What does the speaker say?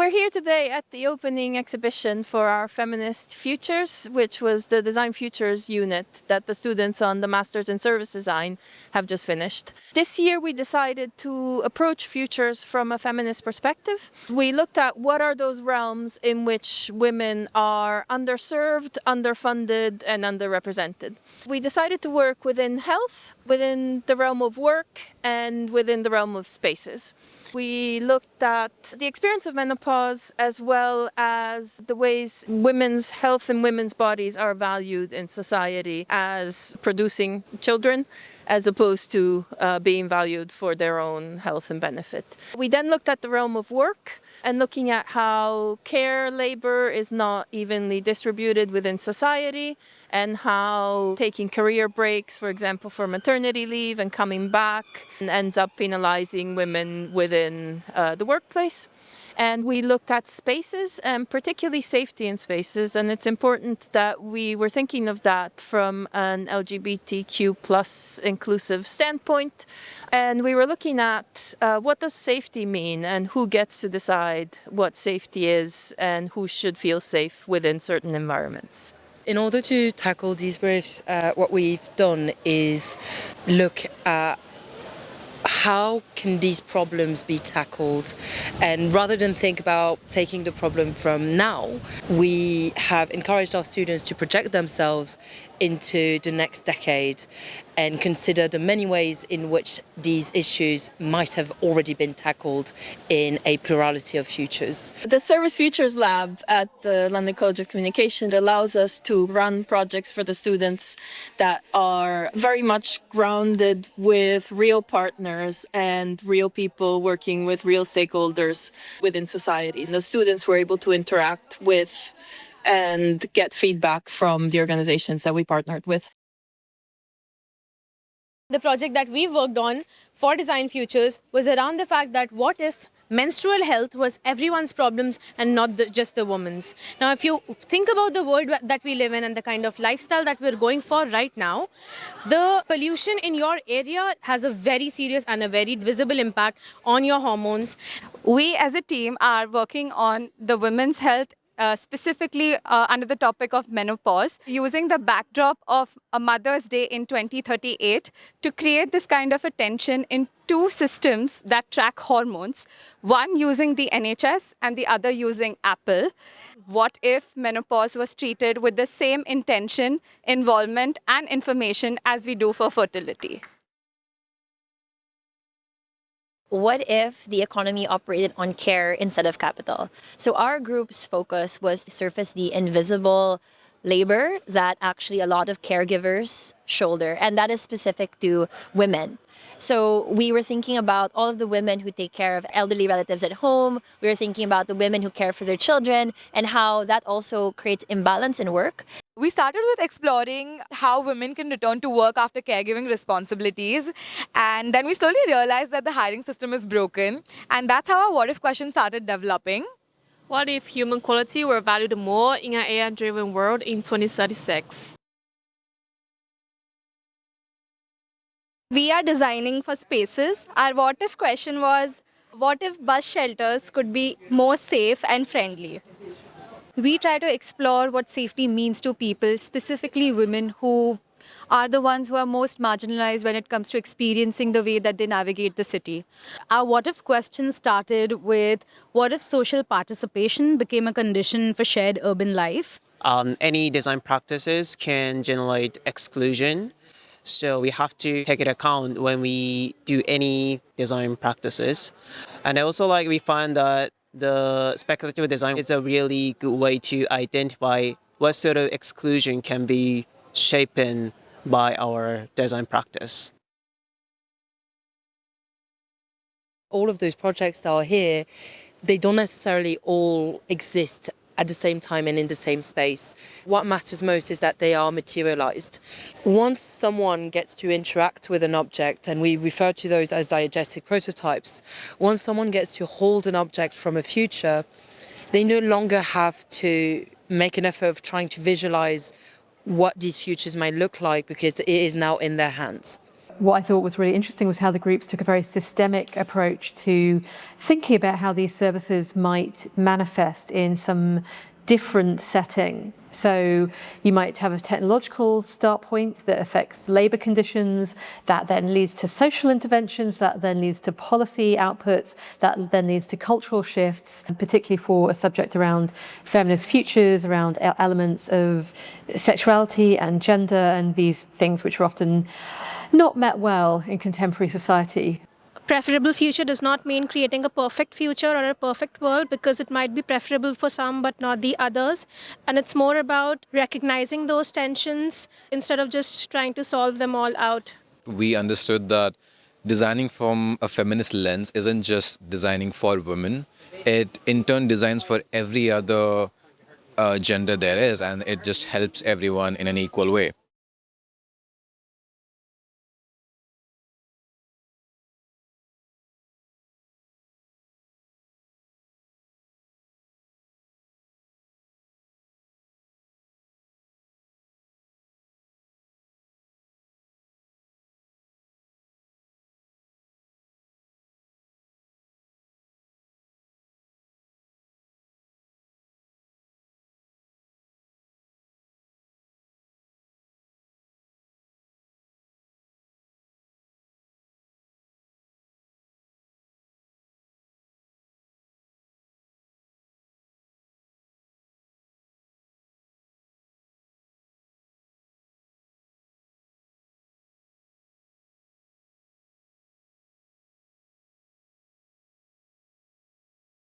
We're here today at the opening exhibition for our Feminist Futures, which was the Design Futures unit that the students on the Masters in Service Design have just finished. This year we decided to approach futures from a feminist perspective. We looked at what are those realms in which women are underserved, underfunded and underrepresented. We decided to work within health, within the realm of work and within the realm of spaces. We looked at the experience of menopause as well as the ways women's health and women's bodies are valued in society as producing children as opposed to being valued for their own health and benefit. We then looked at the realm of work and looking at how care labor is not evenly distributed within society and how taking career breaks, for example, for maternity leave and coming back ends up penalizing women within the workplace. And we looked at spaces and particularly safety in spaces, and it's important that we were thinking of that from an LGBTQ plus inclusive standpoint. And we were looking at what does safety mean and who gets to decide what safety is and who should feel safe within certain environments. In order to tackle these briefs, what we've done is look at how can these problems be tackled, and rather than think about taking the problem from now, we have encouraged our students to project themselves into the next decade and consider the many ways in which these issues might have already been tackled in a plurality of futures. The Service Futures Lab at the London College of Communication allows us to run projects for the students that are very much grounded with real partners and real people working with real stakeholders within societies. The students were able to interact with and get feedback from the organizations that we partnered with. The project that we worked on for Design Futures was around the fact that what if menstrual health was everyone's problems and not just the woman's. Now, if you think about the world that we live in and the kind of lifestyle that we're going for right now, the pollution in your area has a very serious and a very visible impact on your hormones. We as a team are working on the women's health specifically under the topic of menopause, using the backdrop of a Mother's Day in 2038 to create this kind of attention in two systems that track hormones, one using the NHS and the other using Apple. What if menopause was treated with the same intention, involvement and information as we do for fertility? What if the economy operated on care instead of capital? So our group's focus was to surface the invisible labor that actually a lot of caregivers shoulder, and that is specific to women. So we were thinking about all of the women who take care of elderly relatives at home. We were thinking about the women who care for their children and how that also creates imbalance in work. We started with exploring how women can return to work after caregiving responsibilities, and then we slowly realized that the hiring system is broken, and that's how our what if question started developing. What if human quality were valued more in an AI-driven world in 2036? We are designing for spaces. Our what if question was, what if bus shelters could be more safe and friendly? We try to explore what safety means to people, specifically women who are the ones who are most marginalized when it comes to experiencing the way that they navigate the city. Our what if question started with, what if social participation became a condition for shared urban life? Any design practices can generate exclusion. So we have to take into account when we do any design practices. And also we find that the speculative design is a really good way to identify what sort of exclusion can be shaped by our design practice. All of those projects that are here, they don't necessarily all exist at the same time and in the same space. What matters most is that they are materialized. Once someone gets to interact with an object, and we refer to those as diegetic prototypes, once someone gets to hold an object from a future, they no longer have to make an effort of trying to visualize what these futures might look like because it is now in their hands. What I thought was really interesting was how the groups took a very systemic approach to thinking about how these services might manifest in some different setting. So you might have a technological start point that affects labour conditions, that then leads to social interventions, that then leads to policy outputs, that then leads to cultural shifts, particularly for a subject around feminist futures, around elements of sexuality and gender and these things which are often not met well in contemporary society. Preferable future does not mean creating a perfect future or a perfect world, because it might be preferable for some but not the others. And it's more about recognizing those tensions instead of just trying to solve them all out. We understood that designing from a feminist lens isn't just designing for women. It in turn designs for every other gender there is, and it just helps everyone in an equal way.